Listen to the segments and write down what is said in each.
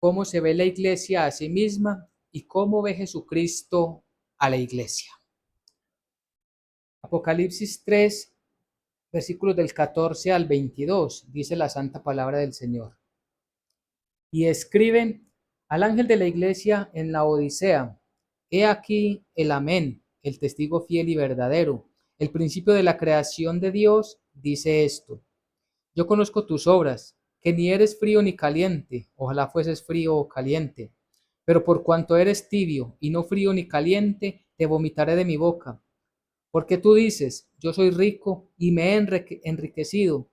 cómo se ve la iglesia a sí misma y cómo ve Jesucristo a la iglesia. Apocalipsis 3, versículos del 14 al 22, dice la santa palabra del Señor. Y escriben al ángel de la iglesia en la Odisea: he aquí el Amén, el testigo fiel y verdadero, el principio de la creación de Dios, dice esto: yo conozco tus obras, que ni eres frío ni caliente, ojalá fueses frío o caliente, pero por cuanto eres tibio y no frío ni caliente, te vomitaré de mi boca. Porque tú dices: yo soy rico y me he enriquecido,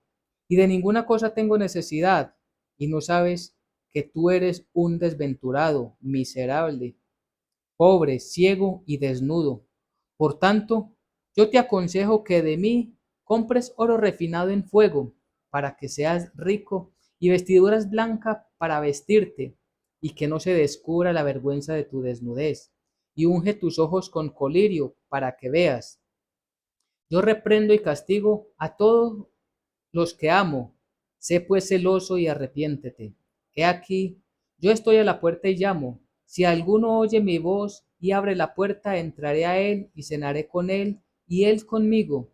y de ninguna cosa tengo necesidad, y no sabes que tú eres un desventurado, miserable, pobre, ciego y desnudo. Por tanto, yo te aconsejo que de mí compres oro refinado en fuego, para que seas rico, y vestiduras blancas para vestirte, y que no se descubra la vergüenza de tu desnudez, y unge tus ojos con colirio, para que veas. Yo reprendo y castigo a todos los que amo. Sé pues celoso y arrepiéntete. He aquí, yo estoy a la puerta y llamo. Si alguno oye mi voz y abre la puerta, entraré a él y cenaré con él y él conmigo.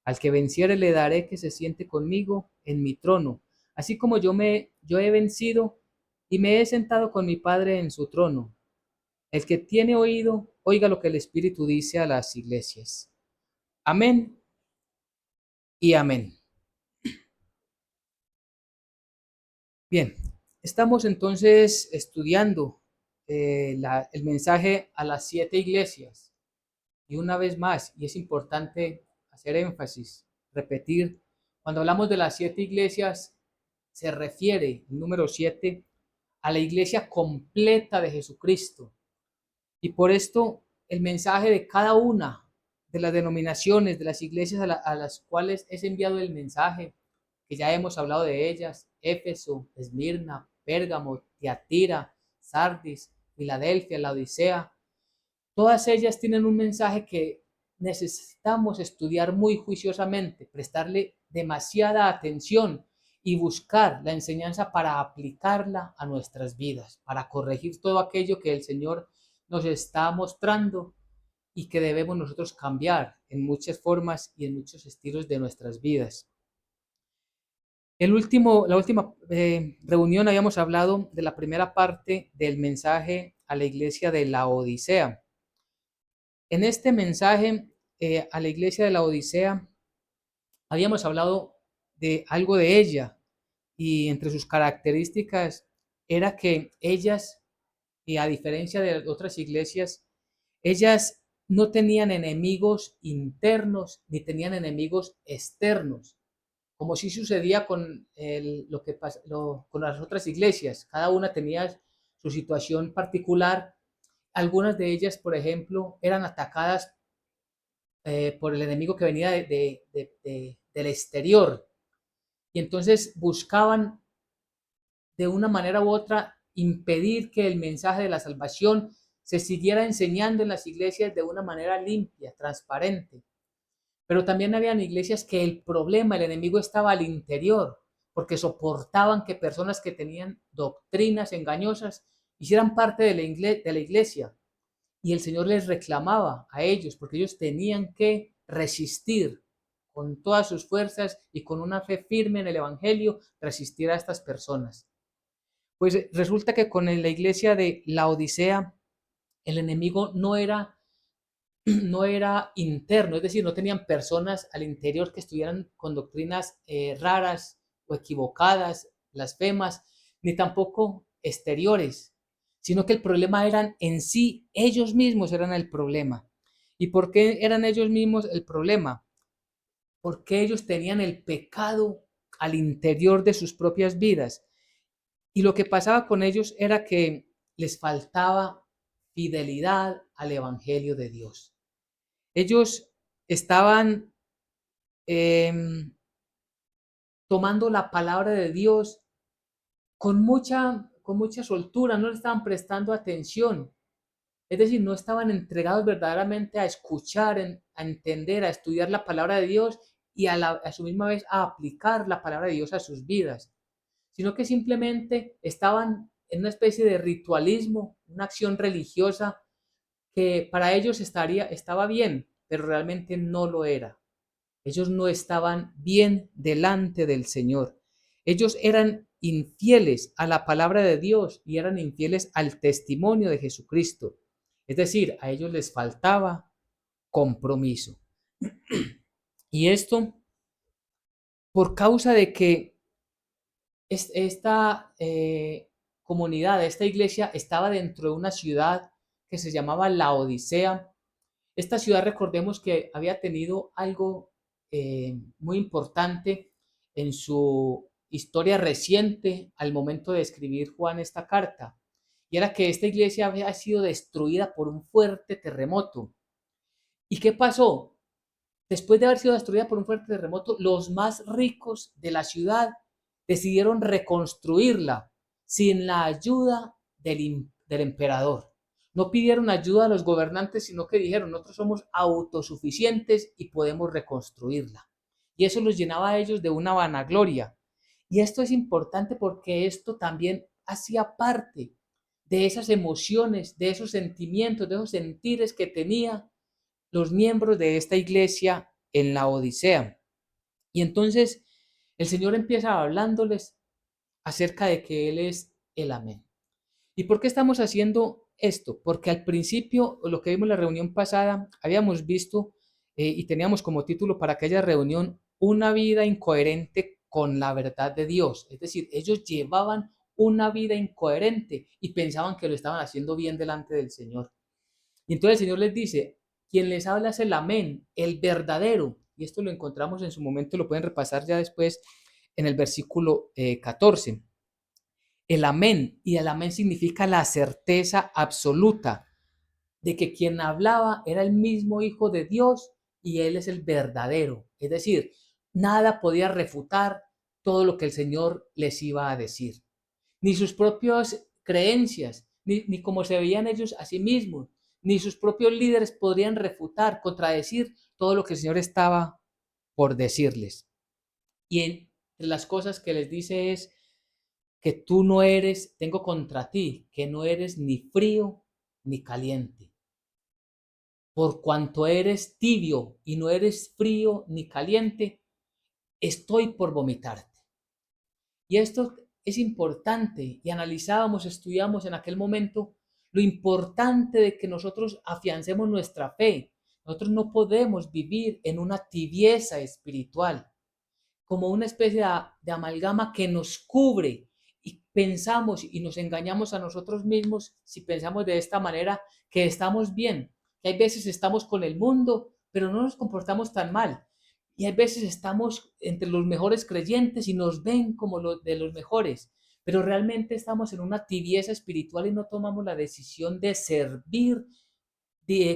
Al que venciere le daré que se siente conmigo en mi trono, así como yo he vencido y me he sentado con mi Padre en su trono. El que tiene oído, oiga lo que el Espíritu dice a las iglesias. Amén y amén. Bien, estamos entonces estudiando el mensaje a las 7 iglesias. Y una vez más, y es importante hacer énfasis, repetir, cuando hablamos de las 7 iglesias, se refiere el número 7 a la iglesia completa de Jesucristo. Y por esto el mensaje de cada una de las denominaciones, de las iglesias a las cuales es enviado el mensaje, que ya hemos hablado de ellas: Éfeso, Esmirna, Pérgamo, Tiatira, Sardis, Filadelfia, la Odisea. Todas ellas tienen un mensaje que necesitamos estudiar muy juiciosamente, prestarle demasiada atención y buscar la enseñanza para aplicarla a nuestras vidas, para corregir todo aquello que el Señor nos está mostrando y que debemos nosotros cambiar en muchas formas y en muchos estilos de nuestras vidas. La última reunión habíamos hablado de la primera parte del mensaje a la iglesia de la Odisea. En este mensaje a la iglesia de la Odisea habíamos hablado de algo de ella, y entre sus características era que ellas, y a diferencia de otras iglesias, ellas no tenían enemigos internos ni tenían enemigos externos, como sí sucedía con con las otras iglesias. Cada una tenía su situación particular. Algunas de ellas, por ejemplo, eran atacadas por el enemigo que venía del exterior, y entonces buscaban de una manera u otra impedir que el mensaje de la salvación se siguiera enseñando en las iglesias de una manera limpia, transparente. Pero también habían iglesias que el problema, el enemigo estaba al interior, porque soportaban que personas que tenían doctrinas engañosas hicieran parte de la iglesia. Y el Señor les reclamaba a ellos, porque ellos tenían que resistir con todas sus fuerzas y con una fe firme en el Evangelio, resistir a estas personas. Pues resulta que con la iglesia de la Odisea, el enemigo no era interno, es decir, no tenían personas al interior que estuvieran con doctrinas raras o equivocadas, blasfemas, ni tampoco exteriores, sino que el problema eran en sí, ellos mismos eran el problema. ¿Y por qué eran ellos mismos el problema? Porque ellos tenían el pecado al interior de sus propias vidas. Y lo que pasaba con ellos era que les faltaba fidelidad al Evangelio de Dios. Ellos estaban eh, tomando la palabra de Dios con mucha soltura, no le estaban prestando atención. Es decir, no estaban entregados verdaderamente a escuchar, a entender, a estudiar la palabra de Dios y a su misma vez a aplicar la palabra de Dios a sus vidas, sino que simplemente estaban en una especie de ritualismo, una acción religiosa que para ellos estaba bien, pero realmente no lo era. Ellos no estaban bien delante del Señor. Ellos eran infieles a la palabra de Dios y eran infieles al testimonio de Jesucristo. Es decir, a ellos les faltaba compromiso. Y esto por causa de que esta comunidad, esta iglesia estaba dentro de una ciudad que se llamaba Laodicea. Esta ciudad, recordemos que había tenido algo muy importante en su historia reciente al momento de escribir Juan esta carta, y era que esta iglesia había sido destruida por un fuerte terremoto. ¿Y qué pasó? Después de haber sido destruida por un fuerte terremoto, los más ricos de la ciudad decidieron reconstruirla sin la ayuda del emperador. No pidieron ayuda a los gobernantes, sino que dijeron, nosotros somos autosuficientes y podemos reconstruirla. Y eso los llenaba a ellos de una vanagloria. Y esto es importante porque esto también hacía parte de esas emociones, de esos sentimientos, de esos sentires que tenía los miembros de esta iglesia en la Odisea. Y entonces el Señor empieza hablándoles acerca de que Él es el Amén. ¿Y por qué estamos haciendo esto? Porque al principio, lo que vimos en la reunión pasada, habíamos visto y teníamos como título para aquella reunión una vida incoherente con la verdad de Dios. Es decir, ellos llevaban una vida incoherente y pensaban que lo estaban haciendo bien delante del Señor. Y entonces el Señor les dice, quien les habla es el Amén, el verdadero. Y esto lo encontramos en su momento, lo pueden repasar ya después en el versículo 14. El Amén, y el Amén significa la certeza absoluta de que quien hablaba era el mismo Hijo de Dios y Él es el verdadero. Es decir, nada podía refutar todo lo que el Señor les iba a decir. Ni sus propias creencias, ni cómo se veían ellos a sí mismos, ni sus propios líderes podrían refutar, contradecir todo lo que el Señor estaba por decirles. Y entre las cosas que les dice es que tú no eres, tengo contra ti, que no eres ni frío ni caliente. Por cuanto eres tibio y no eres frío ni caliente, estoy por vomitarte. Y esto es importante y analizábamos, estudiamos en aquel momento lo importante de que nosotros afiancemos nuestra fe. Nosotros no podemos vivir en una tibieza espiritual, como una especie de amalgama que nos cubre y pensamos y nos engañamos a nosotros mismos si pensamos de esta manera que estamos bien, que hay veces estamos con el mundo, pero no nos comportamos tan mal. Y hay veces estamos entre los mejores creyentes y nos ven como de los mejores, pero realmente estamos en una tibieza espiritual y no tomamos la decisión de servir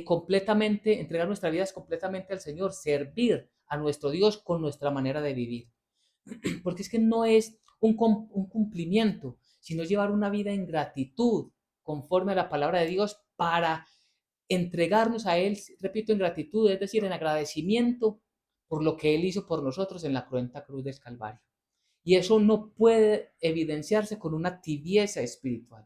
completamente, entregar nuestras vidas completamente al Señor, servir a nuestro Dios con nuestra manera de vivir. Porque es que no es un cumplimiento, sino llevar una vida en gratitud, conforme a la palabra de Dios, para entregarnos a Él, repito, en gratitud, es decir, en agradecimiento por lo que Él hizo por nosotros en la cruenta cruz del Calvario. Y eso no puede evidenciarse con una tibieza espiritual.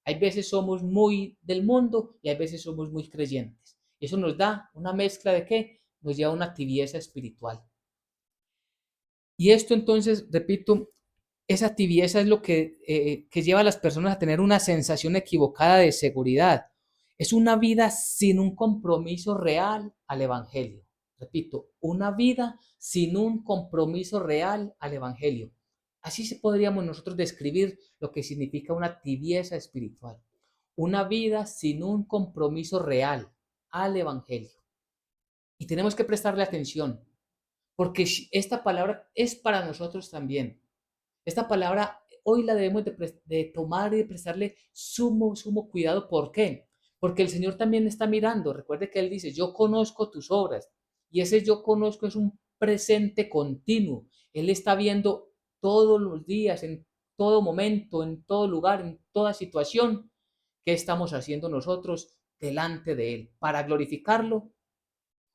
Hay veces somos muy del mundo y hay veces somos muy creyentes. Eso nos da una mezcla de qué? Nos lleva a una tibieza espiritual. Y esto entonces, repito, esa tibieza es lo que lleva a las personas a tener una sensación equivocada de seguridad. Es una vida sin un compromiso real al Evangelio. Repito, una vida sin un compromiso real al Evangelio. Así podríamos nosotros describir lo que significa una tibieza espiritual. Una vida sin un compromiso real al Evangelio. Y tenemos que prestarle atención, porque esta palabra es para nosotros también. Esta palabra hoy la debemos de tomar y de prestarle sumo cuidado. ¿Por qué? Porque el Señor también está mirando. Recuerde que Él dice, yo conozco tus obras. Y ese yo conozco es un presente continuo. Él está viendo todos los días, en todo momento, en todo lugar, en toda situación, qué estamos haciendo nosotros delante de Él, para glorificarlo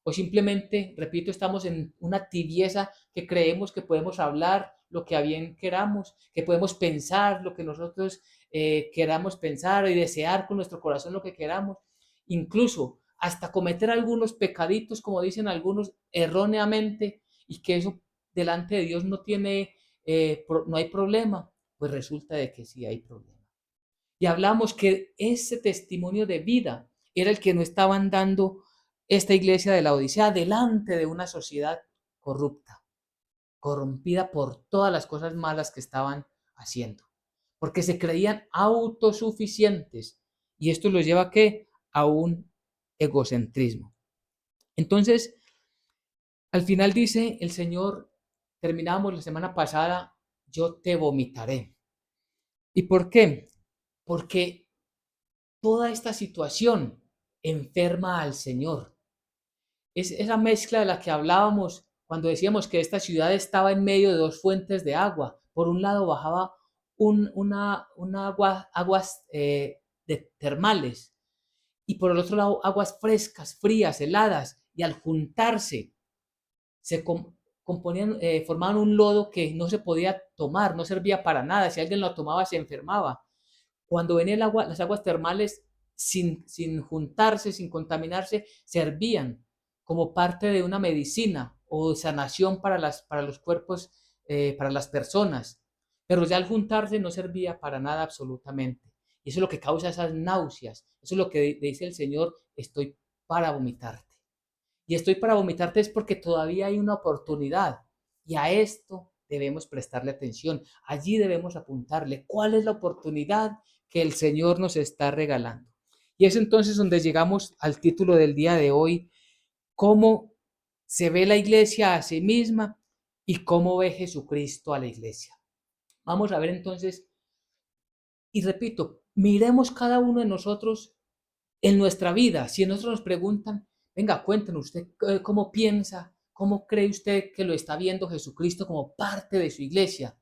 O simplemente, repito, estamos en una tibieza que creemos que podemos hablar lo que a bien queramos, que podemos pensar lo que nosotros queramos pensar y desear con nuestro corazón lo que queramos, incluso hasta cometer algunos pecaditos, como dicen algunos, erróneamente, y que eso delante de Dios no tiene, no hay problema, pues resulta de que sí hay problema. Y hablamos que ese testimonio de vida era el que no estaban dando esta iglesia de la Odisea delante de una sociedad corrupta, corrompida por todas las cosas malas que estaban haciendo, porque se creían autosuficientes y esto los lleva a qué? A un egocentrismo. Entonces, al final dice el Señor, terminamos la semana pasada, yo te vomitaré. ¿Y por qué? Porque toda esta situación enferma al Señor. Es esa mezcla de la que hablábamos cuando decíamos que esta ciudad estaba en medio de dos fuentes de agua. Por un lado bajaba aguas termales y por el otro lado aguas frescas, frías, heladas, y al juntarse se componían, formaban un lodo que no se podía tomar, no servía para nada. Si alguien lo tomaba se enfermaba. Cuando venía el agua, las aguas termales, sin juntarse, sin contaminarse, servían como parte de una medicina o sanación para los cuerpos, para las personas. Pero ya al juntarse no servía para nada absolutamente. Y eso es lo que causa esas náuseas. Eso es lo que dice el Señor, estoy para vomitarte. Y estoy para vomitarte es porque todavía hay una oportunidad. Y a esto debemos prestarle atención. Allí debemos apuntarle cuál es la oportunidad que el Señor nos está regalando. Y es entonces donde llegamos al título del día de hoy, cómo se ve la iglesia a sí misma y cómo ve Jesucristo a la iglesia. Vamos a ver entonces, y repito, miremos cada uno de nosotros en nuestra vida. Si nosotros nos preguntan, venga, cuéntenos usted cómo piensa, cómo cree usted que lo está viendo Jesucristo como parte de su iglesia.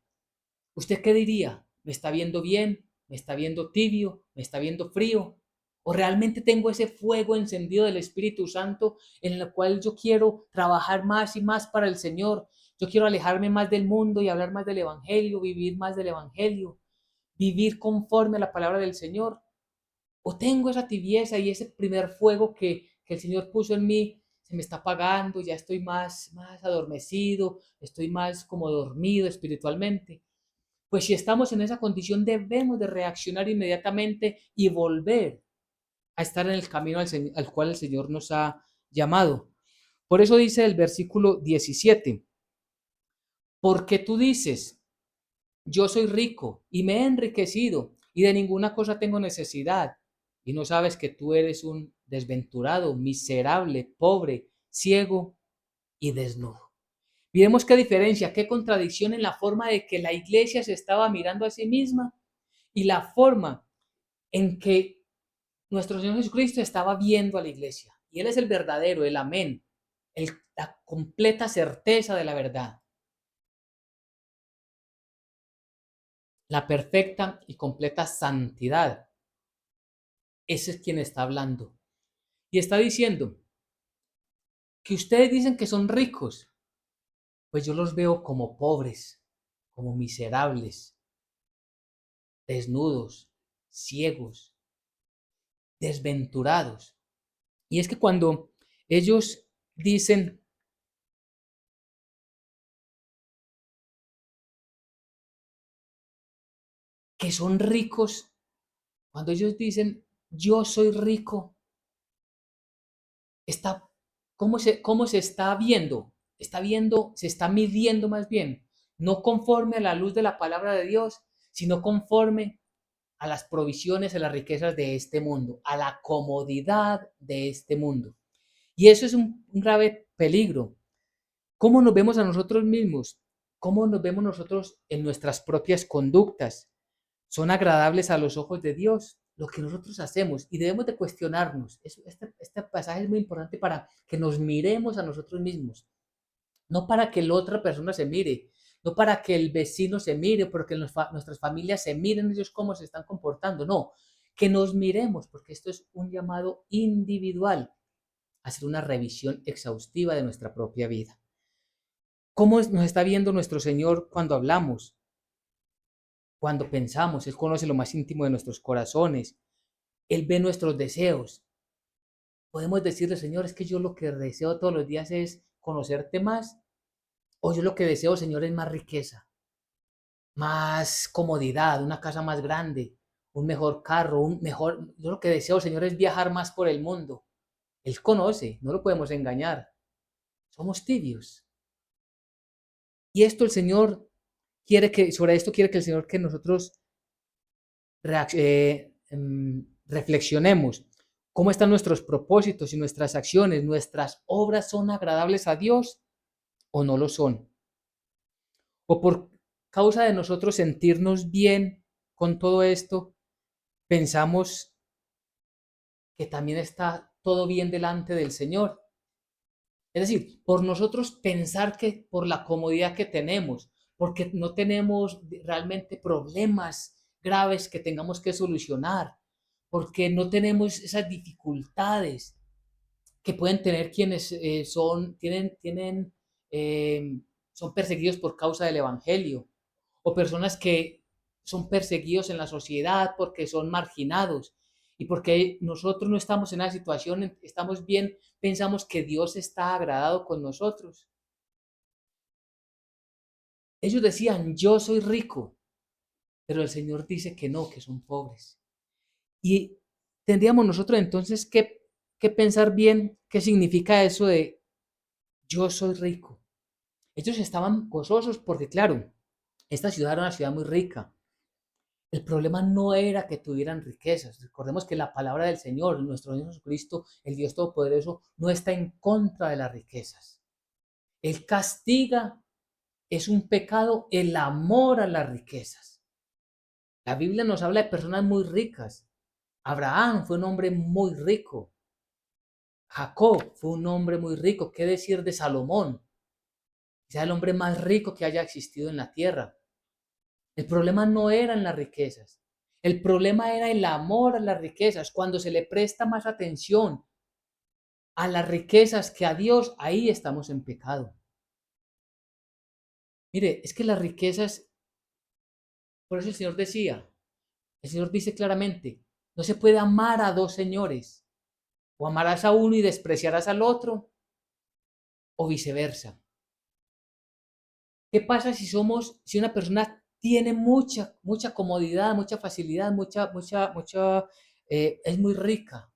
¿Usted qué diría? ¿Me está viendo bien? ¿Me está viendo tibio? ¿Me está viendo frío? ¿O realmente tengo ese fuego encendido del Espíritu Santo en el cual yo quiero trabajar más y más para el Señor? Yo quiero alejarme más del mundo y hablar más del Evangelio, vivir más del Evangelio, vivir conforme a la palabra del Señor. ¿O tengo esa tibieza y ese primer fuego que el Señor puso en mí se me está apagando, ya estoy más adormecido, estoy más como dormido espiritualmente? Pues si estamos en esa condición debemos de reaccionar inmediatamente y volver a estar en el camino al cual el Señor nos ha llamado. Por eso dice el versículo 17, porque tú dices, yo soy rico y me he enriquecido y de ninguna cosa tengo necesidad, y no sabes que tú eres un desventurado, miserable, pobre, ciego y desnudo. Miremos qué diferencia, qué contradicción en la forma de que la iglesia se estaba mirando a sí misma y la forma en que nuestro Señor Jesucristo estaba viendo a la iglesia. Y Él es el verdadero, el amén, la completa certeza de la verdad, la perfecta y completa santidad. Ese es quien está hablando. Y está diciendo que ustedes dicen que son ricos, pues yo los veo como pobres, como miserables, desnudos, ciegos, desventurados. Y es que cuando ellos dicen que son ricos, cuando ellos dicen yo soy rico, está, cómo se está viendo? Está viendo, se está midiendo más bien, no conforme a la luz de la palabra de Dios, sino conforme a las provisiones, a las riquezas de este mundo, a la comodidad de este mundo. Y eso es un grave peligro. ¿Cómo nos vemos a nosotros mismos? ¿Cómo nos vemos nosotros en nuestras propias conductas? ¿Son agradables a los ojos de Dios lo que nosotros hacemos? Y debemos de cuestionarnos. Este pasaje es muy importante para que nos miremos a nosotros mismos. No para que la otra persona se mire, no para que el vecino se mire, porque nuestras familias se miren ellos cómo se están comportando. No, que nos miremos, porque esto es un llamado individual hacer una revisión exhaustiva de nuestra propia vida. ¿Cómo nos está viendo nuestro Señor cuando hablamos, cuando pensamos? Él conoce lo más íntimo de nuestros corazones. Él ve nuestros deseos. Podemos decirle, Señor, es que yo lo que deseo todos los días es conocerte más, o yo lo que deseo, Señor, es más riqueza, más comodidad, una casa más grande, un mejor carro, yo lo que deseo, Señor, es viajar más por el mundo. Él conoce, no lo podemos engañar. Somos tibios. Y esto el Señor sobre esto quiere que el Señor que nosotros reflexionemos. ¿Cómo están nuestros propósitos y nuestras acciones? ¿Nuestras obras son agradables a Dios o no lo son? O por causa de nosotros sentirnos bien con todo esto, pensamos que también está todo bien delante del Señor. Es decir, por nosotros pensar que por la comodidad que tenemos, porque no tenemos realmente problemas graves que tengamos que solucionar, porque no tenemos esas dificultades que pueden tener quienes eh, son perseguidos por causa del Evangelio, o personas que son perseguidos en la sociedad porque son marginados y porque nosotros no estamos en una situación, estamos bien, pensamos que Dios está agradado con nosotros. Ellos decían, yo soy rico, pero el Señor dice que no, que son pobres. Y tendríamos nosotros entonces que pensar bien qué significa eso de yo soy rico. Ellos estaban gozosos porque, claro, esta ciudad era una ciudad muy rica. El problema no era que tuvieran riquezas. Recordemos que la palabra del Señor, nuestro Señor Jesucristo, el Dios Todopoderoso, no está en contra de las riquezas. Él castiga, es un pecado, el amor a las riquezas. La Biblia nos habla de personas muy ricas. Abraham fue un hombre muy rico. Jacob fue un hombre muy rico. ¿Qué decir de Salomón? Quizá el hombre más rico que haya existido en la tierra. El problema no eran las riquezas. El problema era el amor a las riquezas. Cuando se le presta más atención a las riquezas que a Dios, ahí estamos en pecado. Mire, es que las riquezas, por eso el Señor decía, el Señor dice claramente, no se puede amar a dos señores. O amarás a uno y despreciarás al otro, o viceversa. ¿Qué pasa si una persona tiene mucha comodidad, mucha facilidad, es muy rica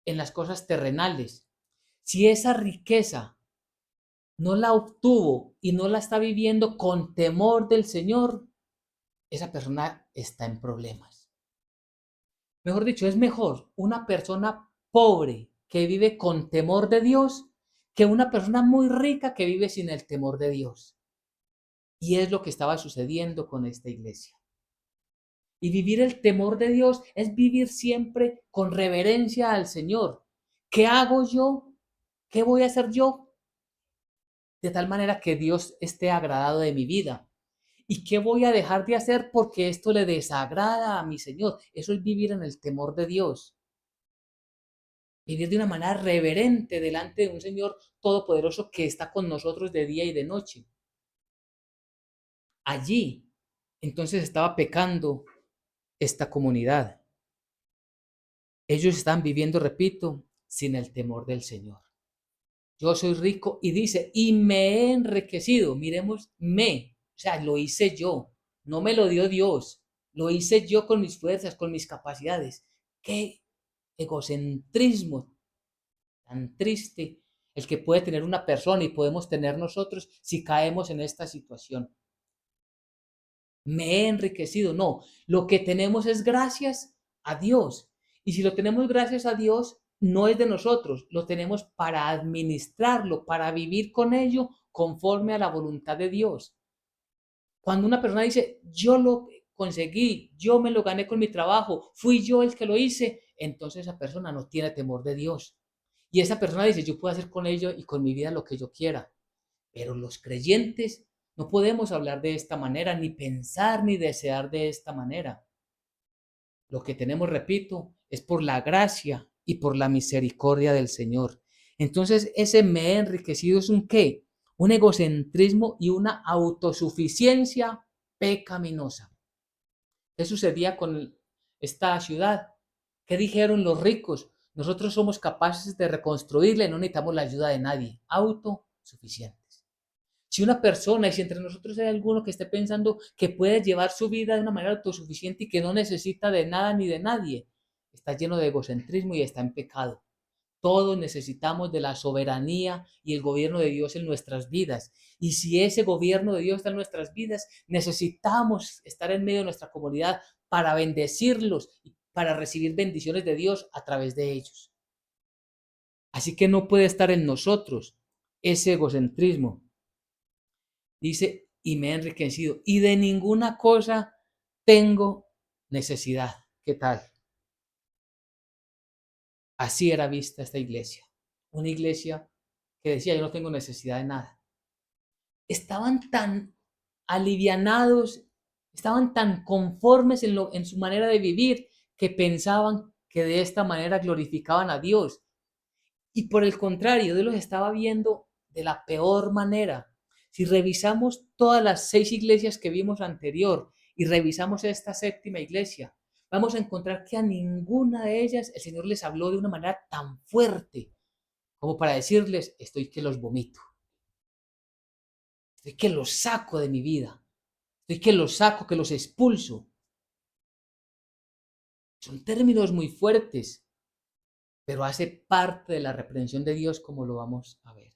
en las cosas terrenales? Si esa riqueza no la obtuvo y no la está viviendo con temor del Señor, esa persona está en problemas. Mejor dicho, es mejor una persona pobre que vive con temor de Dios que una persona muy rica que vive sin el temor de Dios. Y es lo que estaba sucediendo con esta iglesia. Y vivir el temor de Dios es vivir siempre con reverencia al Señor. ¿Qué hago yo? ¿Qué voy a hacer yo? De tal manera que Dios esté agradado de mi vida. ¿Y qué voy a dejar de hacer porque esto le desagrada a mi Señor? Eso es vivir en el temor de Dios. Vivir de una manera reverente delante de un Señor todopoderoso que está con nosotros de día y de noche. Allí, entonces estaba pecando esta comunidad. Ellos están viviendo, repito, sin el temor del Señor. Yo soy rico y dice, y me he enriquecido. Miremos, o sea, lo hice yo. No me lo dio Dios. Lo hice yo con mis fuerzas, con mis capacidades. Qué egocentrismo tan triste el que puede tener una persona y podemos tener nosotros si caemos en esta situación. Me he enriquecido. No, lo que tenemos es gracias a Dios. Y si lo tenemos gracias a Dios, no es de nosotros, lo tenemos para administrarlo, para vivir con ello conforme a la voluntad de Dios. Cuando una persona dice, yo lo conseguí, yo me lo gané con mi trabajo, fui yo el que lo hice, entonces esa persona no tiene temor de Dios. Y esa persona dice, yo puedo hacer con ello y con mi vida lo que yo quiera. Pero los creyentes no podemos hablar de esta manera, ni pensar ni desear de esta manera. Lo que tenemos, repito, es por la gracia y por la misericordia del Señor. Entonces, ese me he enriquecido es un qué? Un egocentrismo y una autosuficiencia pecaminosa. ¿Qué sucedía con esta ciudad? ¿Qué dijeron los ricos? Nosotros somos capaces de reconstruirla y no necesitamos la ayuda de nadie. Autosuficientes. Si una persona, y si entre nosotros hay alguno que esté pensando que puede llevar su vida de una manera autosuficiente y que no necesita de nada ni de nadie, está lleno de egocentrismo y está en pecado. Todos necesitamos de la soberanía y el gobierno de Dios en nuestras vidas. Y si ese gobierno de Dios está en nuestras vidas, necesitamos estar en medio de nuestra comunidad para bendecirlos y para recibir bendiciones de Dios a través de ellos. Así que no puede estar en nosotros ese egocentrismo. Dice, y me he enriquecido, y de ninguna cosa tengo necesidad. ¿Qué tal? Así era vista esta iglesia. Una iglesia que decía, yo no tengo necesidad de nada. Estaban tan alivianados, estaban tan conformes en su manera de vivir, que pensaban que de esta manera glorificaban a Dios. Y por el contrario, Dios los estaba viendo de la peor manera. Si revisamos todas las 6 iglesias que vimos anterior y revisamos esta 7ª iglesia, vamos a encontrar que a ninguna de ellas el Señor les habló de una manera tan fuerte como para decirles, estoy que los vomito, estoy que los saco de mi vida, estoy que los saco, que los expulso. Son términos muy fuertes, pero hace parte de la reprensión de Dios, como lo vamos a ver.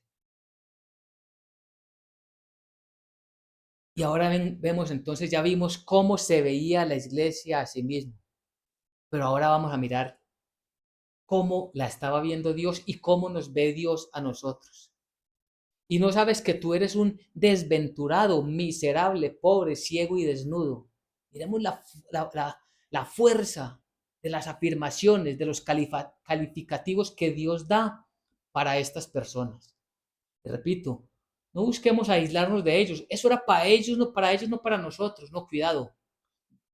Y ahora vemos entonces, ya vimos cómo se veía la iglesia a sí misma, pero ahora vamos a mirar cómo la estaba viendo Dios y cómo nos ve Dios a nosotros. Y no sabes que tú eres un desventurado, miserable, pobre, ciego y desnudo. Miremos la fuerza de las afirmaciones, de los calificativos que Dios da para estas personas. Te repito, no busquemos aislarnos de ellos. Eso era para ellos, no para nosotros. No, cuidado.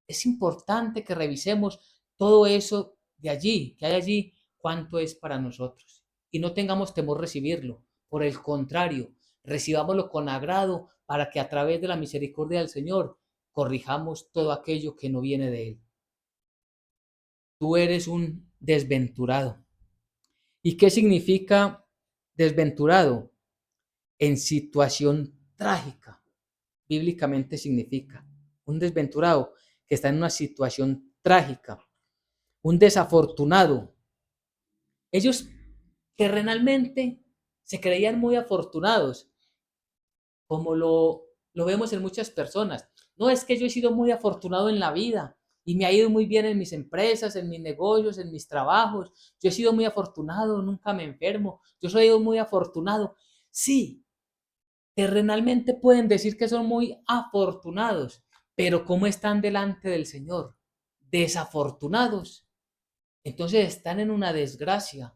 Es importante que revisemos todo eso de allí, que hay allí, cuánto es para nosotros. Y no tengamos temor recibirlo. Por el contrario, recibámoslo con agrado para que a través de la misericordia del Señor corrijamos todo aquello que no viene de Él. Tú eres un desventurado. ¿Y qué significa desventurado? En situación trágica. Bíblicamente significa un desventurado que está en una situación trágica, un desafortunado. Ellos terrenalmente se creían muy afortunados, como lo vemos en muchas personas. No, es que yo he sido muy afortunado en la vida y me ha ido muy bien en mis empresas, en mis negocios, en mis trabajos. Yo he sido muy afortunado, nunca me enfermo. Yo soy muy afortunado. Sí, terrenalmente pueden decir que son muy afortunados, pero ¿cómo están delante del Señor? Desafortunados. Entonces están en una desgracia.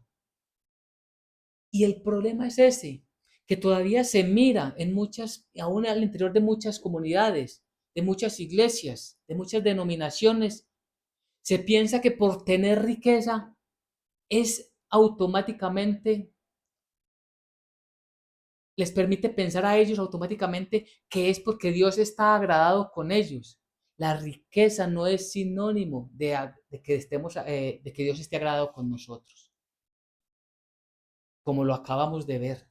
Y el problema es ese, que todavía se mira en muchas, aún al interior de muchas comunidades, de muchas iglesias, de muchas denominaciones, se piensa que por tener riqueza es automáticamente, les permite pensar a ellos automáticamente que es porque Dios está agradado con ellos. La riqueza no es sinónimo de que de que Dios esté agradado con nosotros, como lo acabamos de ver.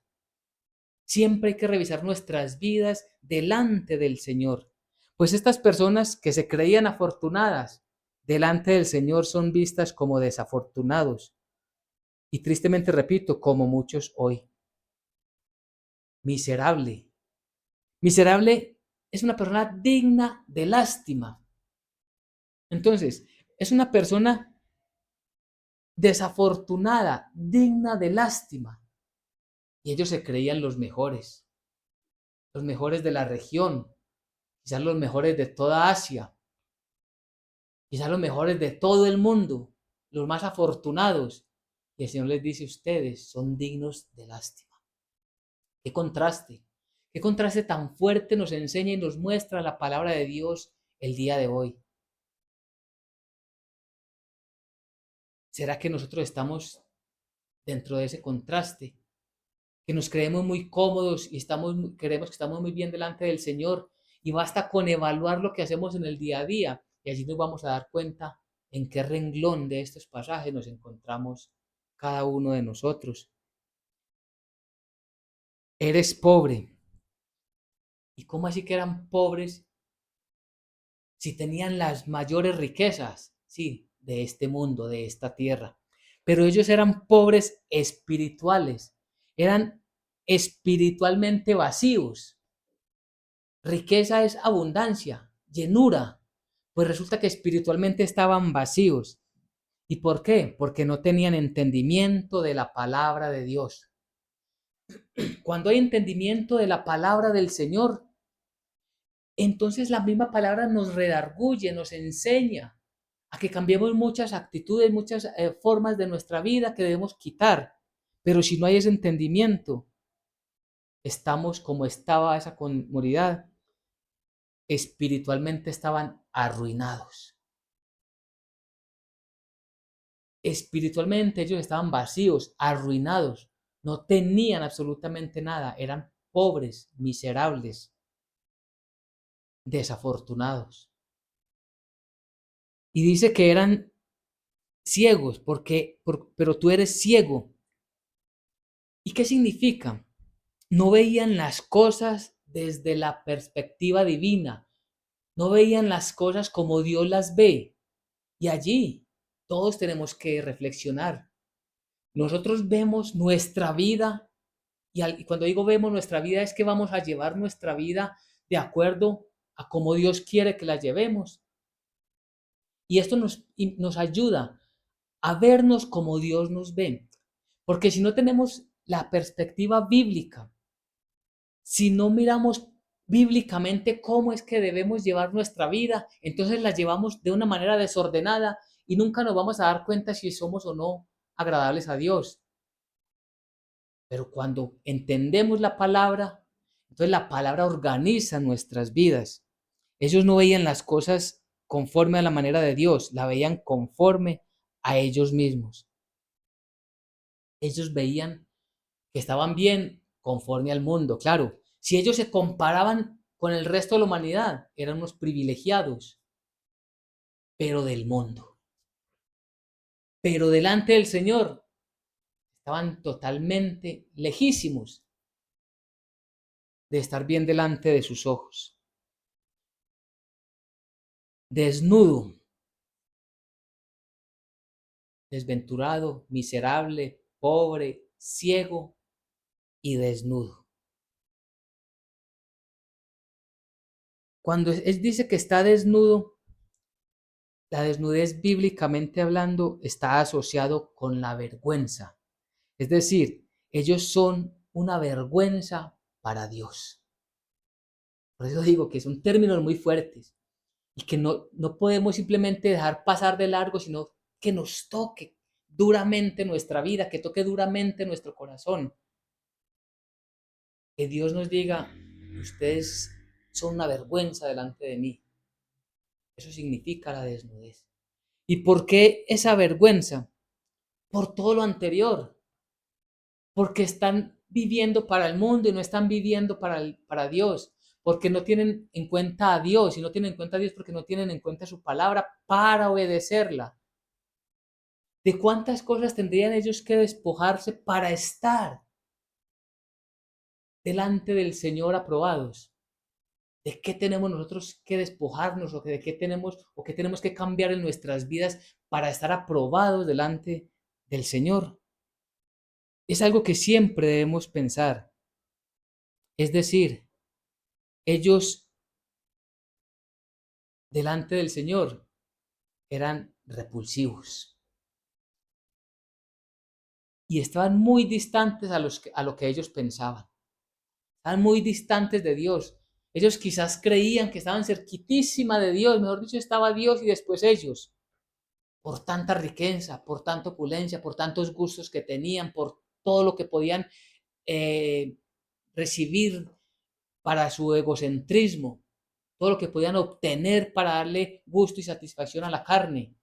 Siempre hay que revisar nuestras vidas delante del Señor, pues estas personas que se creían afortunadas delante del Señor son vistas como desafortunados y tristemente repito, como muchos hoy. Miserable. Miserable es una persona digna de lástima. Entonces, es una persona desafortunada, digna de lástima. Y ellos se creían los mejores de la región, quizás los mejores de toda Asia, quizás los mejores de todo el mundo, los más afortunados. Y el Señor les dice, ustedes son dignos de lástima. ¡Qué contraste! ¡Qué contraste tan fuerte nos enseña y nos muestra la palabra de Dios el día de hoy! ¿Será que nosotros estamos dentro de ese contraste, que nos creemos muy cómodos y creemos que estamos muy bien delante del Señor, y basta con evaluar lo que hacemos en el día a día, y allí nos vamos a dar cuenta en qué renglón de estos pasajes nos encontramos cada uno de nosotros. Eres pobre. ¿Y cómo así que eran pobres si tenían las mayores riquezas? Sí, de este mundo, de esta tierra. Pero ellos eran pobres espirituales, eran espiritualmente vacíos. Riqueza es abundancia, llenura. Pues resulta que espiritualmente estaban vacíos. ¿Y por qué? Porque no tenían entendimiento de la palabra de Dios. Cuando hay entendimiento de la palabra del Señor, entonces la misma palabra nos redarguye, nos enseña a que cambiemos muchas actitudes, muchas formas de nuestra vida que debemos quitar. Pero si no hay ese entendimiento, estamos como estaba esa comunidad, espiritualmente estaban arruinados. Espiritualmente ellos estaban vacíos, arruinados, no tenían absolutamente nada, eran pobres, miserables, desafortunados. Y dice que eran ciegos, pero tú eres ciego. ¿Y qué significa? No veían las cosas desde la perspectiva divina, no veían las cosas como Dios las ve. Y allí todos tenemos que reflexionar. Nosotros vemos nuestra vida, y cuando digo vemos nuestra vida es que vamos a llevar nuestra vida de acuerdo a cómo Dios quiere que la llevemos. Y esto nos ayuda a vernos como Dios nos ve. Porque si no tenemos la perspectiva bíblica, si no miramos bíblicamente cómo es que debemos llevar nuestra vida, entonces la llevamos de una manera desordenada y nunca nos vamos a dar cuenta si somos o no agradables a Dios. Pero cuando entendemos la palabra, entonces la palabra organiza nuestras vidas. Ellos no veían las cosas conforme a la manera de Dios, la veían conforme a ellos mismos. Ellos veían que estaban bien conforme al mundo, claro. Si ellos se comparaban con el resto de la humanidad, eran unos privilegiados, pero del mundo. Pero delante del Señor estaban totalmente lejísimos de estar bien delante de sus ojos. Desnudo, desventurado, miserable, pobre, ciego y desnudo. Cuando él dice que está desnudo, la desnudez bíblicamente hablando está asociado con la vergüenza. Es decir, ellos son una vergüenza para Dios. Por eso digo que son términos muy fuertes y que no podemos simplemente dejar pasar de largo, sino que nos toque duramente nuestra vida, que toque duramente nuestro corazón. Que Dios nos diga, ustedes son una vergüenza delante de mí. Eso significa la desnudez. ¿Y por qué esa vergüenza? Por todo lo anterior. Porque están viviendo para el mundo y no están viviendo para Dios. Porque no tienen en cuenta a Dios, y no tienen en cuenta a Dios porque no tienen en cuenta su palabra para obedecerla. ¿De cuántas cosas tendrían ellos que despojarse para estar delante del Señor aprobados? ¿De qué tenemos nosotros que despojarnos o de qué tenemos que cambiar en nuestras vidas para estar aprobados delante del Señor? Es algo que siempre debemos pensar. Es decir, ellos delante del Señor eran repulsivos y estaban muy distantes a lo que ellos pensaban. Estaban muy distantes de Dios. Ellos quizás creían que estaban cerquitísima de Dios, mejor dicho, estaba Dios y después ellos. Por tanta riqueza, por tanta opulencia, por tantos gustos que tenían, por todo lo que podían eh, recibir para su egocentrismo, todo lo que podían obtener para darle gusto y satisfacción a la carne.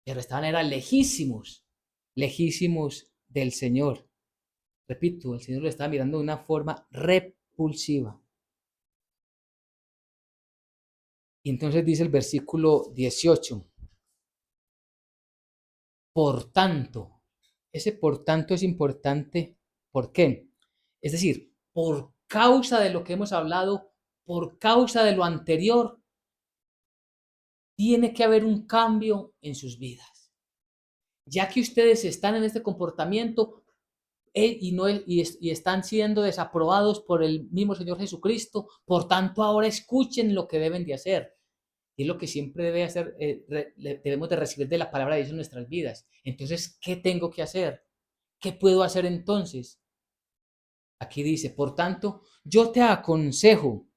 Pero estaban, eran lejísimos lejísimos del Señor. Repito, el Señor lo estaba mirando de una forma repulsiva. Y entonces dice el versículo 18, por tanto, ese por tanto es importante. ¿Por qué? Es decir, por causa de lo que hemos hablado, por causa de lo anterior, tiene que haber un cambio en sus vidas. Ya que ustedes están en este comportamiento y están siendo desaprobados por el mismo Señor Jesucristo, por tanto ahora escuchen lo que deben de hacer. Y es lo que siempre debe hacer, debemos de recibir de la palabra de Dios en nuestras vidas. Entonces, ¿qué tengo que hacer? ¿Qué puedo hacer entonces? Aquí dice, por tanto, yo te aconsejo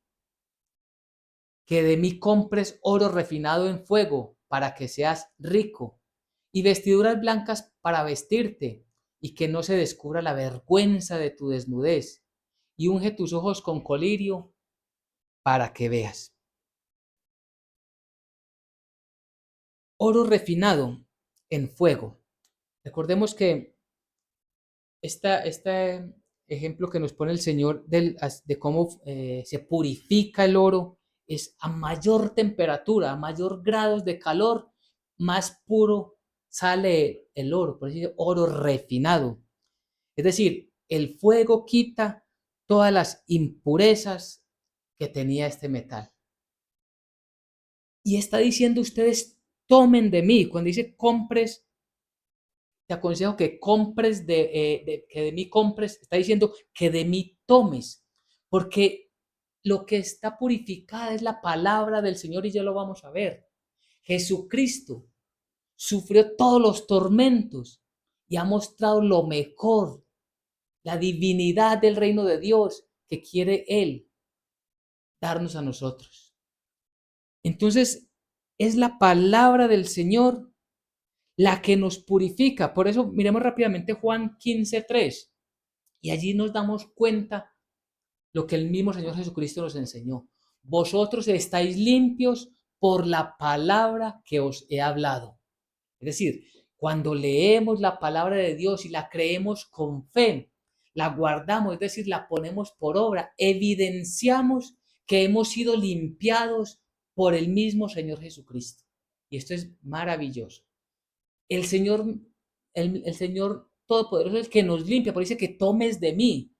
que de mí compres oro refinado en fuego para que seas rico y vestiduras blancas para vestirte y que no se descubra la vergüenza de tu desnudez y unge tus ojos con colirio para que veas. Oro refinado en fuego. Recordemos que este ejemplo que nos pone el Señor de cómo se purifica el oro es a mayor temperatura, a mayor grados de calor, más puro sale el oro, por decir oro refinado. Es decir, el fuego quita todas las impurezas que tenía este metal. Y está diciendo ustedes, tomen de mí. Cuando dice compres, te aconsejo que compres que de mí compres, está diciendo que de mí tomes, porque lo que está purificada es la palabra del Señor y ya lo vamos a ver. Jesucristo sufrió todos los tormentos y ha mostrado lo mejor, la divinidad del reino de Dios que quiere Él darnos a nosotros. Entonces, es la palabra del Señor la que nos purifica. Por eso miremos rápidamente Juan 15:3 y allí nos damos cuenta lo que el mismo Señor Jesucristo nos enseñó. Vosotros estáis limpios por la palabra que os he hablado. Es decir, cuando leemos la palabra de Dios y la creemos con fe, la guardamos, es decir, la ponemos por obra, evidenciamos que hemos sido limpiados por el mismo Señor Jesucristo. Y esto es maravilloso. El Señor, el Señor Todopoderoso es el que nos limpia, por eso dice que tomes de mí,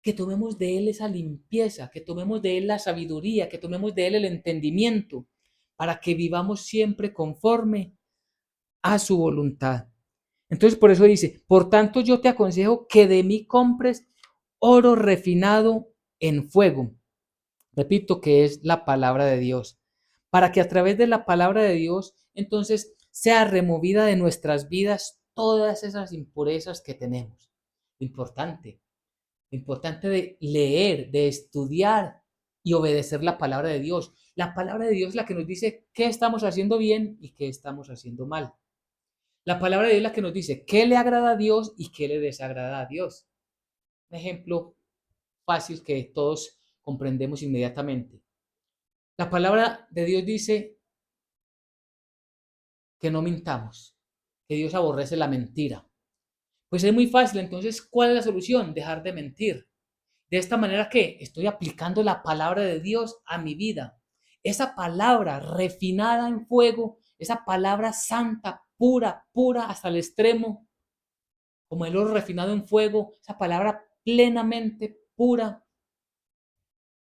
que tomemos de Él esa limpieza, que tomemos de Él la sabiduría, que tomemos de Él el entendimiento, para que vivamos siempre conforme a su voluntad. Entonces por eso dice, por tanto yo te aconsejo que de mí compres oro refinado en fuego. Repito que es la palabra de Dios, para que a través de la palabra de Dios entonces sea removida de nuestras vidas todas esas impurezas que tenemos. Importante, importante de leer, de estudiar y obedecer la palabra de Dios. La palabra de Dios es la que nos dice qué estamos haciendo bien y qué estamos haciendo mal. La palabra de Dios es la que nos dice qué le agrada a Dios y qué le desagrada a Dios. Un ejemplo fácil que todos comprendemos inmediatamente. La palabra de Dios dice que no mintamos, que Dios aborrece la mentira. Pues es muy fácil, entonces, ¿cuál es la solución? Dejar de mentir. De esta manera que estoy aplicando la palabra de Dios a mi vida. Esa palabra refinada en fuego, esa palabra santa, pura, pura hasta el extremo, como el oro refinado en fuego, esa palabra plenamente pura,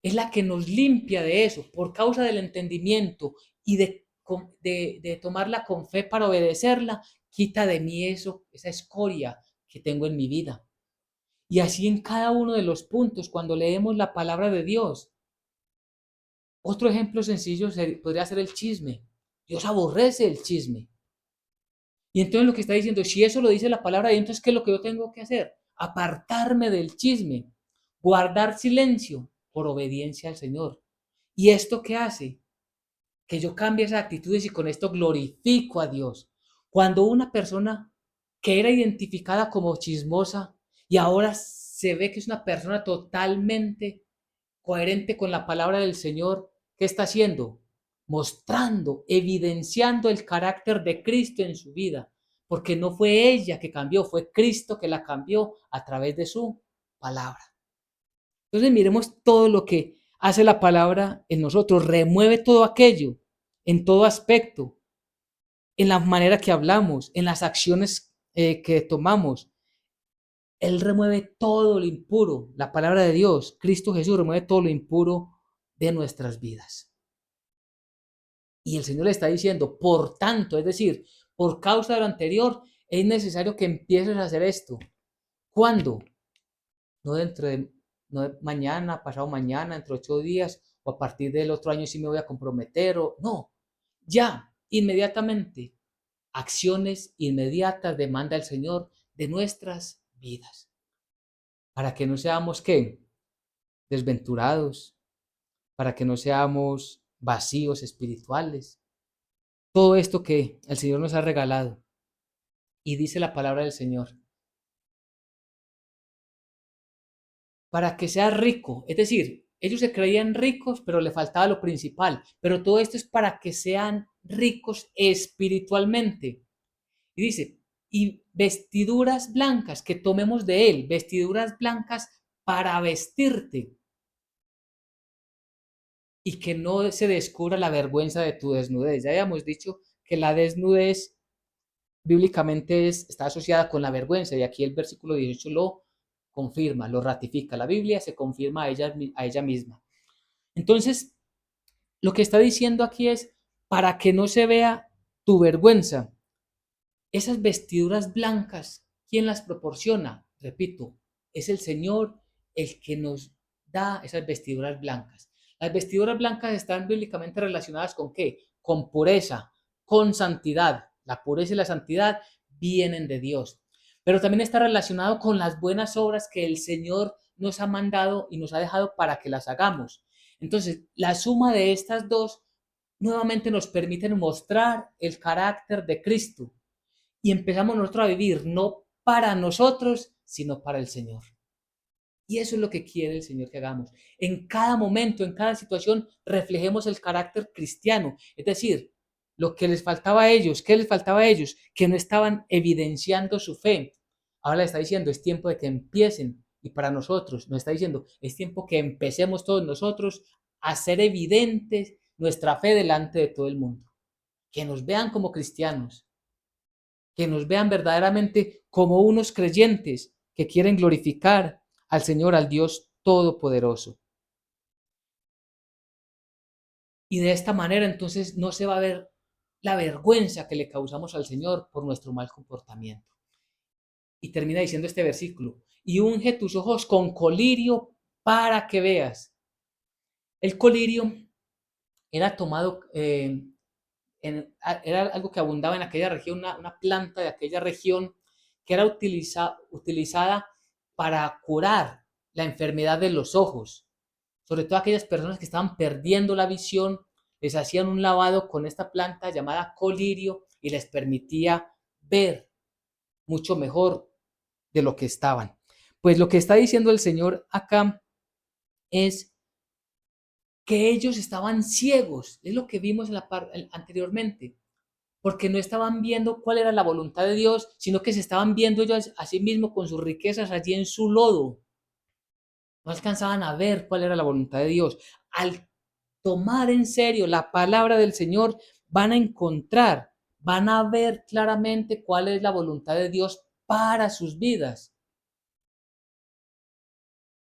es la que nos limpia de eso, por causa del entendimiento y de tomarla con fe para obedecerla, quita de mí eso, esa escoria que tengo en mi vida. Y así en cada uno de los puntos, cuando leemos la palabra de Dios. Otro ejemplo sencillo podría ser el chisme. Dios aborrece el chisme. Y entonces lo que está diciendo, si eso lo dice la palabra de Dios, entonces ¿qué es lo que yo tengo que hacer? Apartarme del chisme, guardar silencio por obediencia al Señor. ¿Y esto qué hace? Que yo cambie esas actitudes y con esto glorifico a Dios. Cuando una persona que era identificada como chismosa y ahora se ve que es una persona totalmente coherente con la palabra del Señor, ¿qué está haciendo? Mostrando, evidenciando el carácter de Cristo en su vida. porque no fue ella que cambió, fue Cristo que la cambió a través de su palabra. Entonces miremos todo lo que hace la palabra en nosotros, remueve todo aquello, en todo aspecto, en la manera que hablamos, en las acciones que tomamos. Él remueve todo lo impuro, la palabra de Dios, Cristo Jesús remueve todo lo impuro de nuestras vidas. Y el Señor le está diciendo, por tanto, es decir, por causa de lo anterior, es necesario que empieces a hacer esto. ¿Cuándo? No dentro de mañana, pasado mañana, dentro de 8 días, o a partir del otro año sí me voy a comprometer, o no, ya, inmediatamente. Acciones inmediatas demanda el Señor de nuestras vidas. Para que no seamos, ¿qué? Desventurados, para que no seamos vacíos espirituales. Todo esto que el Señor nos ha regalado. Y dice la palabra del Señor, para que sea rico. Es decir, ellos se creían ricos, pero le faltaba lo principal. Pero todo esto es para que sean ricos espiritualmente. Y dice, y vestiduras blancas, que tomemos de él, vestiduras blancas para vestirte. Y que no se descubra la vergüenza de tu desnudez. Ya habíamos dicho que la desnudez bíblicamente está asociada con la vergüenza, y aquí el versículo 18 lo confirma, lo ratifica. La Biblia se confirma a ella misma. Entonces, lo que está diciendo aquí es, para que no se vea tu vergüenza, esas vestiduras blancas, ¿quién las proporciona? Repito, es el Señor el que nos da esas vestiduras blancas. Las vestiduras blancas están bíblicamente relacionadas con ¿qué? Con pureza, con santidad. La pureza y la santidad vienen de Dios. Pero también está relacionado con las buenas obras que el Señor nos ha mandado y nos ha dejado para que las hagamos. Entonces, la suma de estas dos nuevamente nos permiten mostrar el carácter de Cristo. Y empezamos nosotros a vivir no para nosotros, sino para el Señor. Y eso es lo que quiere el Señor que hagamos. En cada momento, en cada situación, reflejemos el carácter cristiano. Es decir, lo que les faltaba a ellos, ¿qué les faltaba a ellos? Que no estaban evidenciando su fe. Ahora le está diciendo, es tiempo de que empiecen. Y para nosotros, nos está diciendo, es tiempo que empecemos todos nosotros a hacer evidentes nuestra fe delante de todo el mundo. Que nos vean como cristianos, que nos vean verdaderamente como unos creyentes que quieren glorificar al Señor, al Dios Todopoderoso. Y de esta manera entonces no se va a ver la vergüenza que le causamos al Señor por nuestro mal comportamiento. Y termina diciendo este versículo, y unge tus ojos con colirio para que veas. El colirio era tomado, era algo que abundaba en aquella región, una planta de aquella región que era utilizada para curar la enfermedad de los ojos. Sobre todo aquellas personas que estaban perdiendo la visión, les hacían un lavado con esta planta llamada colirio y les permitía ver mucho mejor de lo que estaban. Pues lo que está diciendo el Señor acá es que ellos estaban ciegos, es lo que vimos anteriormente, porque no estaban viendo cuál era la voluntad de Dios, sino que se estaban viendo ellos a sí mismos con sus riquezas allí en su lodo. No alcanzaban a ver cuál era la voluntad de Dios. Al tomar en serio la palabra del Señor, van a encontrar, van a ver claramente cuál es la voluntad de Dios para sus vidas.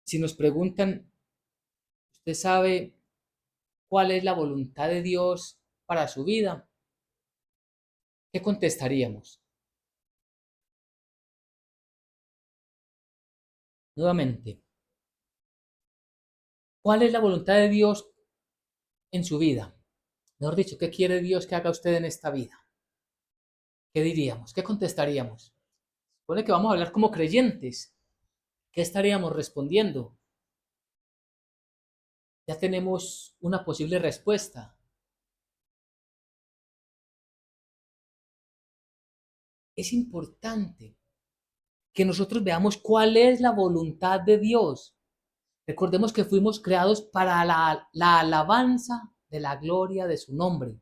Si nos preguntan, ¿usted sabe cuál es la voluntad de Dios para su vida? ¿Qué contestaríamos? Nuevamente, ¿cuál es la voluntad de Dios en su vida? Mejor dicho, ¿qué quiere Dios que haga usted en esta vida? ¿Qué diríamos? ¿Qué contestaríamos? Supone que vamos a hablar como creyentes. ¿Qué estaríamos respondiendo? Ya tenemos una posible respuesta. Es importante que nosotros veamos cuál es la voluntad de Dios. Recordemos que fuimos creados para la alabanza de la gloria de su nombre.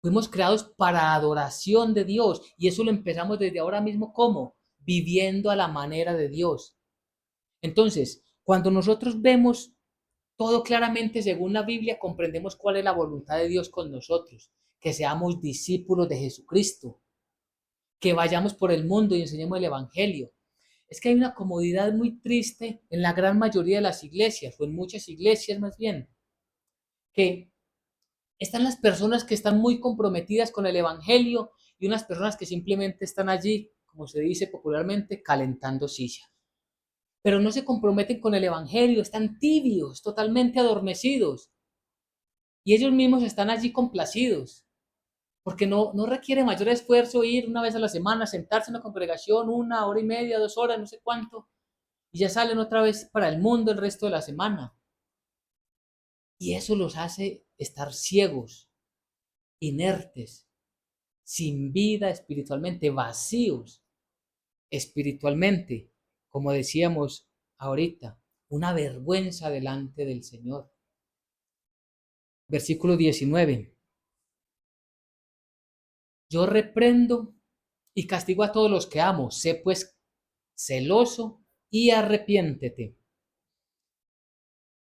Fuimos creados para adoración de Dios y eso lo empezamos desde ahora mismo, ¿cómo? Viviendo a la manera de Dios. Entonces, cuando nosotros vemos todo claramente según la Biblia, comprendemos cuál es la voluntad de Dios con nosotros, que seamos discípulos de Jesucristo, que vayamos por el mundo y enseñemos el Evangelio. Es que hay una comodidad muy triste en la gran mayoría de las iglesias, o en muchas iglesias más bien, que están las personas que están muy comprometidas con el Evangelio y unas personas que simplemente están allí, como se dice popularmente, calentando silla. Pero no se comprometen con el Evangelio, están tibios, totalmente adormecidos. Y ellos mismos están allí complacidos, porque no requiere mayor esfuerzo ir una vez a la semana, sentarse en una congregación, 1 hora y media, 2 horas, no sé cuánto, y ya salen otra vez para el mundo el resto de la semana. Y eso los hace estar ciegos, inertes, sin vida espiritualmente, vacíos espiritualmente, como decíamos ahorita, una vergüenza delante del Señor. Versículo 19. Yo reprendo y castigo a todos los que amo. Sé pues celoso y arrepiéntete.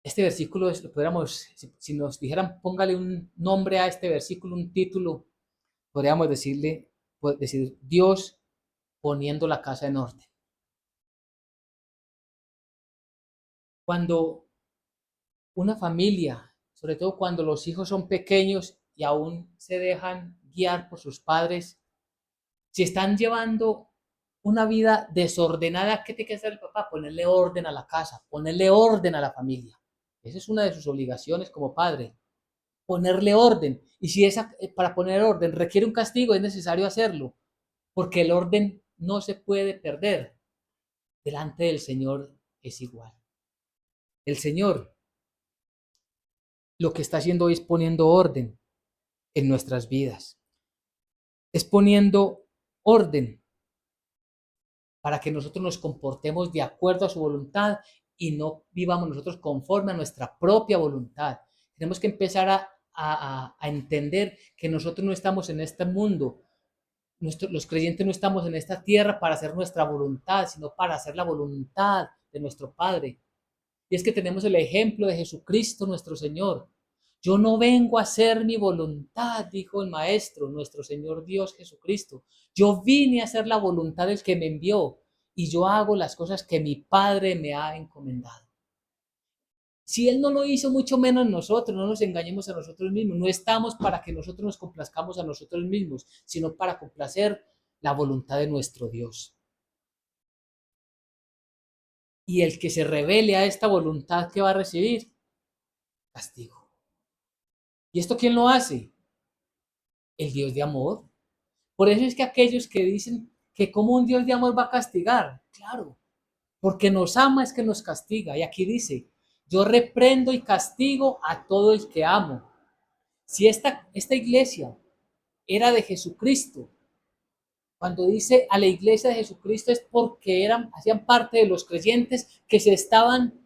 Este versículo, podríamos, si nos dijeran, póngale un nombre a este versículo, un título, podríamos decir Dios poniendo la casa en orden. Cuando una familia, sobre todo cuando los hijos son pequeños y aún se dejan guiar por sus padres, si están llevando una vida desordenada, ¿qué tiene que hacer el papá? Ponerle orden a la casa, ponerle orden a la familia. Esa es una de sus obligaciones como padre, ponerle orden. Y si para poner orden requiere un castigo, es necesario hacerlo, porque el orden no se puede perder. Delante del Señor es igual. El Señor lo que está haciendo hoy es poniendo orden en nuestras vidas. Es poniendo orden para que nosotros nos comportemos de acuerdo a su voluntad y no vivamos nosotros conforme a nuestra propia voluntad. Tenemos que empezar a entender que nosotros no estamos en este mundo, los creyentes no estamos en esta tierra para hacer nuestra voluntad, sino para hacer la voluntad de nuestro Padre. Y es que tenemos el ejemplo de Jesucristo nuestro Señor. Yo no vengo a hacer mi voluntad, dijo el Maestro, nuestro Señor Dios Jesucristo. Yo vine a hacer la voluntad del que me envió y yo hago las cosas que mi Padre me ha encomendado. Si Él no lo hizo, mucho menos nosotros, no nos engañemos a nosotros mismos. No estamos para que nosotros nos complazcamos a nosotros mismos, sino para complacer la voluntad de nuestro Dios. Y el que se revele a esta voluntad, ¿qué va a recibir? Castigo. ¿Y esto quién lo hace? El Dios de amor. Por eso es que aquellos que dicen que como un Dios de amor va a castigar, claro, porque nos ama es que nos castiga. Y aquí dice, yo reprendo y castigo a todo el que amo. Si esta iglesia era de Jesucristo, cuando dice a la iglesia de Jesucristo es porque hacían parte de los creyentes que se estaban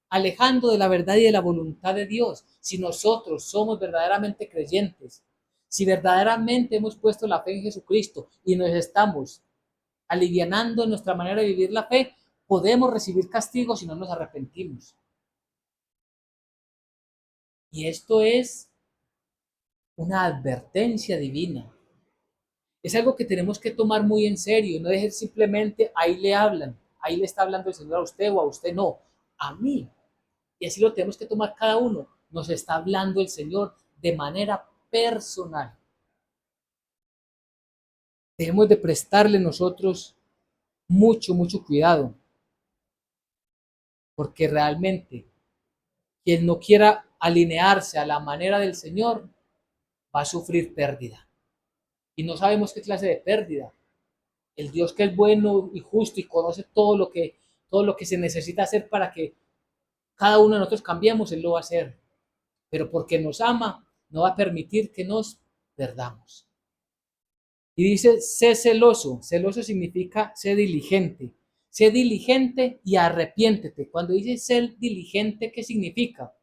alejando de la verdad y de la voluntad de Dios. Si nosotros somos verdaderamente creyentes, si verdaderamente hemos puesto la fe en Jesucristo y nos estamos alivianando en nuestra manera de vivir la fe, podemos recibir castigo si no nos arrepentimos. Y esto es una advertencia divina. Es algo que tenemos que tomar muy en serio, no dejes simplemente ahí le hablan, ahí le está hablando el Señor a usted o a usted no, a mí. Y así lo tenemos que tomar cada uno. Nos está hablando el Señor de manera personal. Debemos de prestarle nosotros mucho cuidado, porque realmente quien no quiera alinearse a la manera del Señor va a sufrir pérdida. Y no sabemos qué clase de pérdida. El Dios que es bueno y justo y conoce todo lo que se necesita hacer para que cada uno de nosotros cambiemos, Él lo va a hacer. Pero porque nos ama, no va a permitir que nos perdamos. Y dice, sé celoso. Celoso significa sé diligente. Sé diligente y arrepiéntete. Cuando dice ser diligente, ¿qué significa?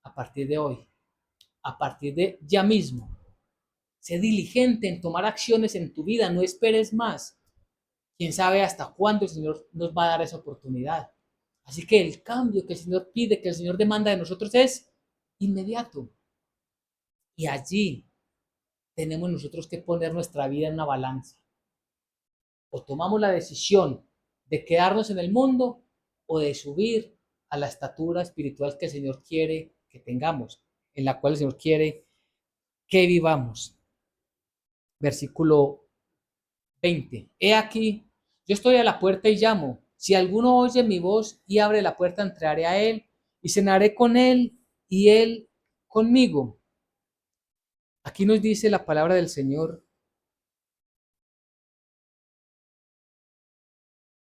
A partir de hoy, a partir de ya mismo, Sé diligente en tomar acciones en tu vida, no esperes más. Quién sabe hasta cuándo el Señor nos va a dar esa oportunidad. Así que el cambio que el Señor pide, que el Señor demanda de nosotros es inmediato. Y allí tenemos nosotros que poner nuestra vida en una balanza. O tomamos la decisión de quedarnos en el mundo o de subir a la estatura espiritual que el Señor quiere que tengamos, en la cual el Señor quiere que vivamos. Versículo 20. He aquí, yo estoy a la puerta y llamo. Si alguno oye mi voz y abre la puerta, entraré a él y cenaré con él y él conmigo. Aquí nos dice la palabra del Señor.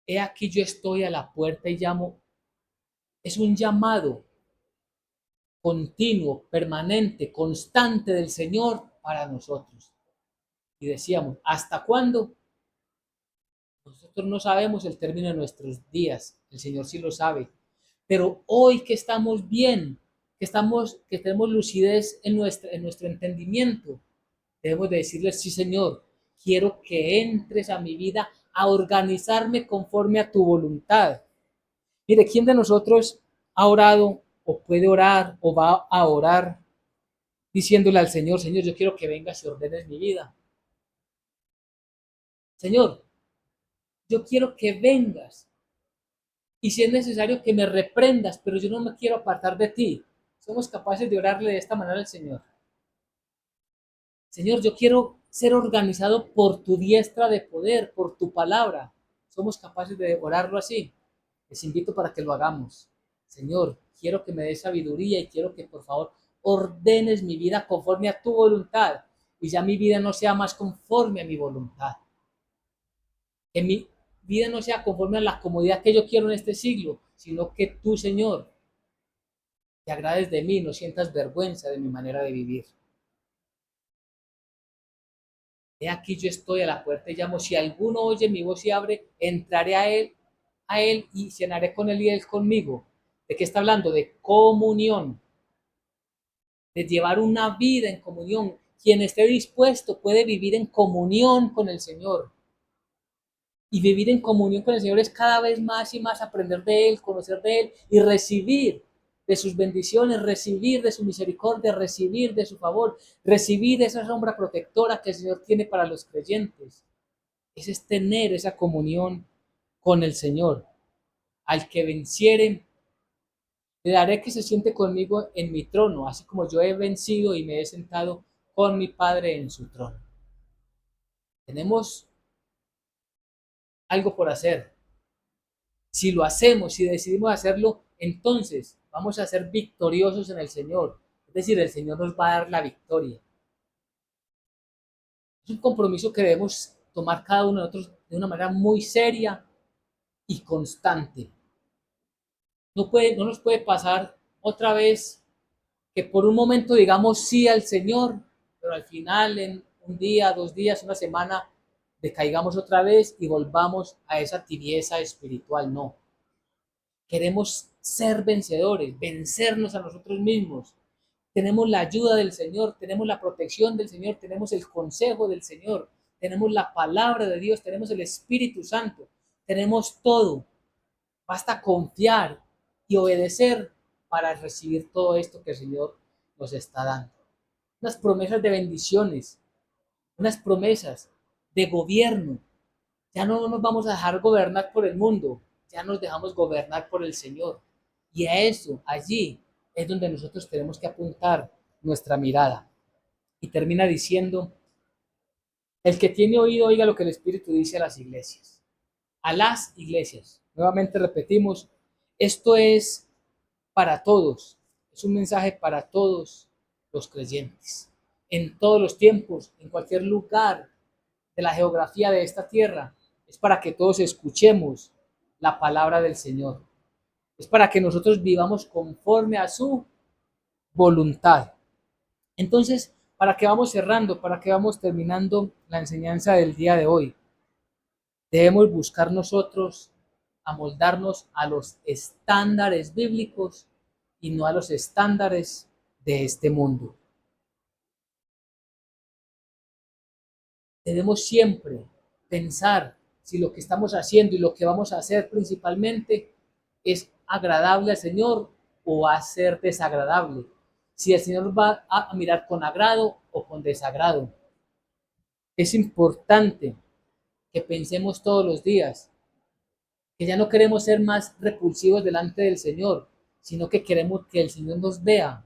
He aquí, yo estoy a la puerta y llamo. Es un llamado continuo, permanente, constante del Señor para nosotros. Y decíamos, ¿hasta cuándo? Nosotros no sabemos el término de nuestros días, el Señor sí lo sabe. Pero hoy que estamos bien, que tenemos lucidez en nuestro entendimiento, debemos de decirle, sí Señor, quiero que entres a mi vida a organizarme conforme a tu voluntad. Mire, ¿quién de nosotros ha orado o puede orar o va a orar diciéndole al Señor, Señor, yo quiero que vengas y ordenes mi vida? Señor, yo quiero que vengas y si es necesario que me reprendas, pero yo no me quiero apartar de ti. Somos capaces de orarle de esta manera al Señor. Señor, yo quiero ser organizado por tu diestra de poder, por tu palabra. Somos capaces de orarlo así. Les invito para que lo hagamos. Señor, quiero que me des sabiduría y quiero que por favor ordenes mi vida conforme a tu voluntad y ya mi vida no sea más conforme a mi voluntad. Que mi vida no sea conforme a la comodidad que yo quiero en este siglo, sino que tú, Señor, te agrades de mí, no sientas vergüenza de mi manera de vivir. He aquí yo estoy a la puerta y llamo. Si alguno oye mi voz y abre, entraré a él y cenaré con él y él conmigo. ¿De qué está hablando? De comunión, de llevar una vida en comunión. Quien esté dispuesto puede vivir en comunión con el Señor. Y vivir en comunión con el Señor es cada vez más y más aprender de Él, conocer de Él y recibir de sus bendiciones, recibir de su misericordia, recibir de su favor, recibir esa sombra protectora que el Señor tiene para los creyentes. Ese es tener esa comunión con el Señor. Al que venciere, le daré que se siente conmigo en mi trono, así como yo he vencido y me he sentado con mi Padre en su trono. Tenemos algo por hacer. Si lo hacemos, si decidimos hacerlo, entonces vamos a ser victoriosos en el Señor. Es decir, el Señor nos va a dar la victoria. Es un compromiso que debemos tomar cada uno de nosotros de una manera muy seria y constante. No nos puede pasar otra vez que por un momento digamos sí al Señor, pero al final en un día, 2 días, una semana, decaigamos otra vez y volvamos a esa tibieza espiritual. No. Queremos ser vencedores, vencernos a nosotros mismos. Tenemos la ayuda del Señor, tenemos la protección del Señor, tenemos el consejo del Señor, tenemos la palabra de Dios, tenemos el Espíritu Santo, tenemos todo. Basta confiar y obedecer para recibir todo esto que el Señor nos está dando. Unas promesas de bendiciones, unas promesas de gobierno. Ya no nos vamos a dejar gobernar por el mundo, ya nos dejamos gobernar por el Señor. Y a eso, allí, es donde nosotros tenemos que apuntar nuestra mirada. Y termina diciendo, el que tiene oído, oiga lo que el Espíritu dice a las iglesias. A las iglesias. Nuevamente repetimos, esto es para todos. Es un mensaje para todos los creyentes. En todos los tiempos, en cualquier lugar de la geografía de esta tierra, es para que todos escuchemos la palabra del Señor. Es para que nosotros vivamos conforme a su voluntad. Entonces, ¿para qué vamos cerrando? ¿Para qué vamos terminando la enseñanza del día de hoy? Debemos buscar nosotros amoldarnos a los estándares bíblicos y no a los estándares de este mundo. Debemos siempre pensar si lo que estamos haciendo y lo que vamos a hacer principalmente es agradable al Señor o va a ser desagradable. Si el Señor va a mirar con agrado o con desagrado. Es importante que pensemos todos los días que ya no queremos ser más repulsivos delante del Señor, sino que queremos que el Señor nos vea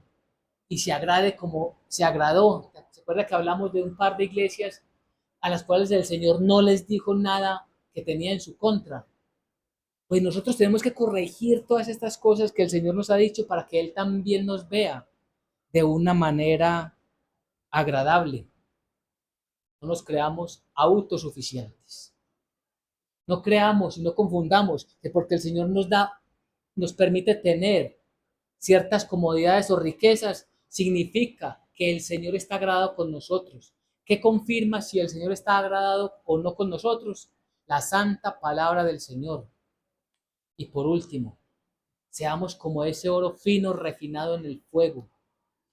y se agrade como se agradó. ¿Se acuerda que hablamos de un par de iglesias a las cuales el Señor no les dijo nada que tenía en su contra? Pues nosotros tenemos que corregir todas estas cosas que el Señor nos ha dicho para que Él también nos vea de una manera agradable. No nos creamos autosuficientes. No creamos y no confundamos que porque el Señor nos permite tener ciertas comodidades o riquezas, significa que el Señor está agradado con nosotros. ¿Qué confirma si el Señor está agradado o no con nosotros? La santa palabra del Señor. Y por último, seamos como ese oro fino refinado en el fuego.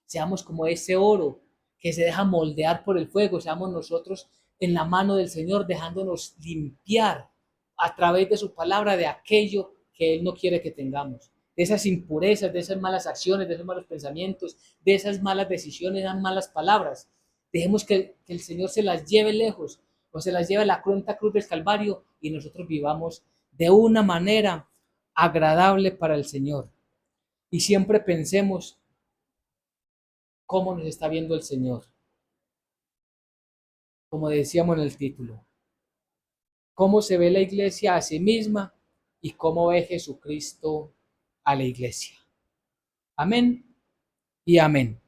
Seamos como ese oro que se deja moldear por el fuego. Seamos nosotros en la mano del Señor, dejándonos limpiar a través de su palabra de aquello que Él no quiere que tengamos. De esas impurezas, de esas malas acciones, de esos malos pensamientos, de esas malas decisiones, esas malas palabras. Dejemos que el Señor se las lleve lejos o se las lleve a la cruenta cruz del Calvario y nosotros vivamos de una manera agradable para el Señor. Y siempre pensemos cómo nos está viendo el Señor, como decíamos en el título, cómo se ve la iglesia a sí misma y cómo ve Jesucristo a la iglesia. Amén y amén.